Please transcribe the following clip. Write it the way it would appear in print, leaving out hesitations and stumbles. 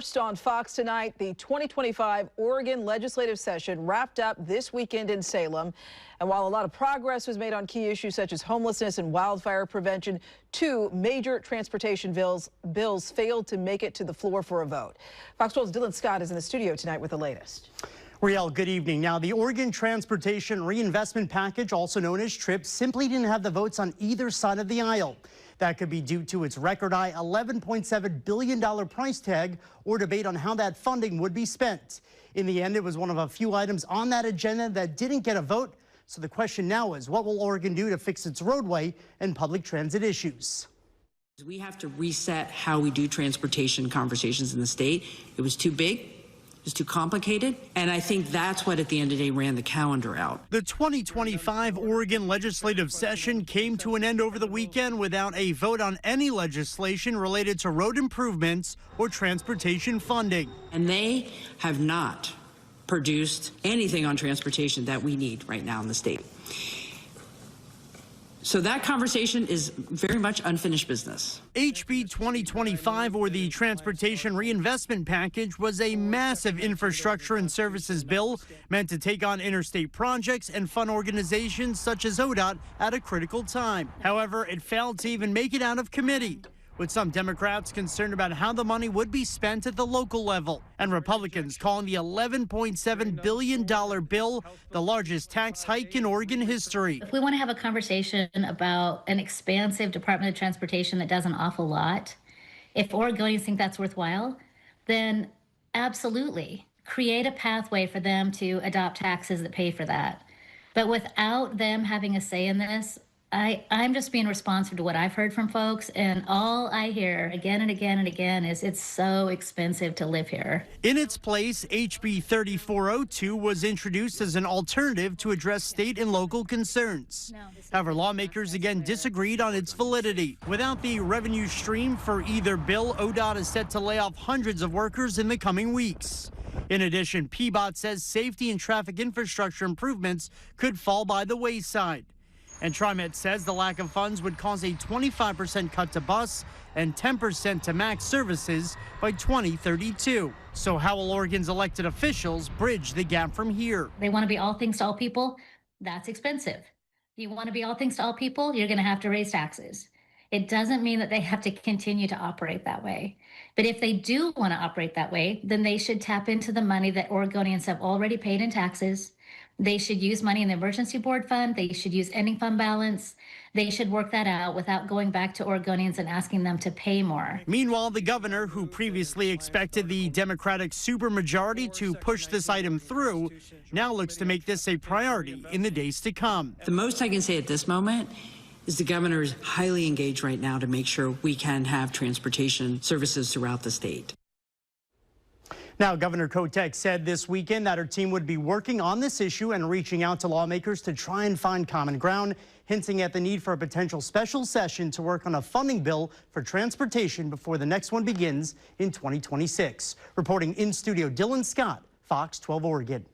First on Fox tonight, the 2025 Oregon legislative session wrapped up this weekend in Salem. And while a lot of progress was made on key issues such as homelessness and wildfire prevention, two major transportation bills failed to make it to the floor for a vote. Fox 12's Dylan Scott is in the studio tonight with the latest. Riel, good evening. Now, the Oregon Transportation Reinvestment Package, also known as TRIP, simply didn't have the votes on either side of the aisle. That could be due to its record high $11.7 billion price tag or debate on how that funding would be spent. In the end, it was one of a few items on that agenda that didn't get a vote. So the question now is, what will Oregon do to fix its roadway and public transit issues? We have to reset how we do transportation conversations in the state. It was too big. It was too complicated, and I think that's what, at the end of the day, ran the calendar out. The 2025 Oregon legislative session came to an end over the weekend without a vote on any legislation related to road improvements or transportation funding. And they have not produced anything on transportation that we need right now in the state. So that conversation is very much unfinished business. HB 2025, or the Transportation Reinvestment Package, was a massive infrastructure and services bill meant to take on interstate projects and fund organizations such as ODOT at a critical time. However, it failed to even make it out of committee, with some Democrats concerned about how the money would be spent at the local level, and Republicans calling the $11.7 billion bill the largest tax hike in Oregon history. If we want to have a conversation about an expansive Department of Transportation that does an awful lot, if Oregonians think that's worthwhile, then absolutely create a pathway for them to adopt taxes that pay for that. But without them having a say in this, I'm just being responsive to what I've heard from folks, and all I hear again and again and again is it's so expensive to live here. In its place, HB 3402 was introduced as an alternative to address state and local concerns. However, lawmakers again disagreed on its validity. Without the revenue stream for either bill, ODOT is set to lay off hundreds of workers in the coming weeks. In addition, PBOT says safety and traffic infrastructure improvements could fall by the wayside. And TriMet says the lack of funds would cause a 25% cut to bus and 10% to MAX services by 2032. So how will Oregon's elected officials bridge the gap from here? They want to be all things to all people. That's expensive. You want to be all things to all people, you're going to have to raise taxes. It doesn't mean that they have to continue to operate that way. But if they do want to operate that way, then they should tap into the money that Oregonians have already paid in taxes. They should use money in the emergency board fund. They should use ending fund balance. They should work that out without going back to Oregonians and asking them to pay more. Meanwhile, the governor, who previously expected the Democratic supermajority to push this item through, now looks to make this a priority in the days to come. The most I can say at this moment is the governor is highly engaged right now to make sure we can have transportation services throughout the state. Now, Governor Kotek said this weekend that her team would be working on this issue and reaching out to lawmakers to try and find common ground, hinting at the need for a potential special session to work on a funding bill for transportation before the next one begins in 2026. Reporting in studio, Dylan Scott, Fox 12 Oregon.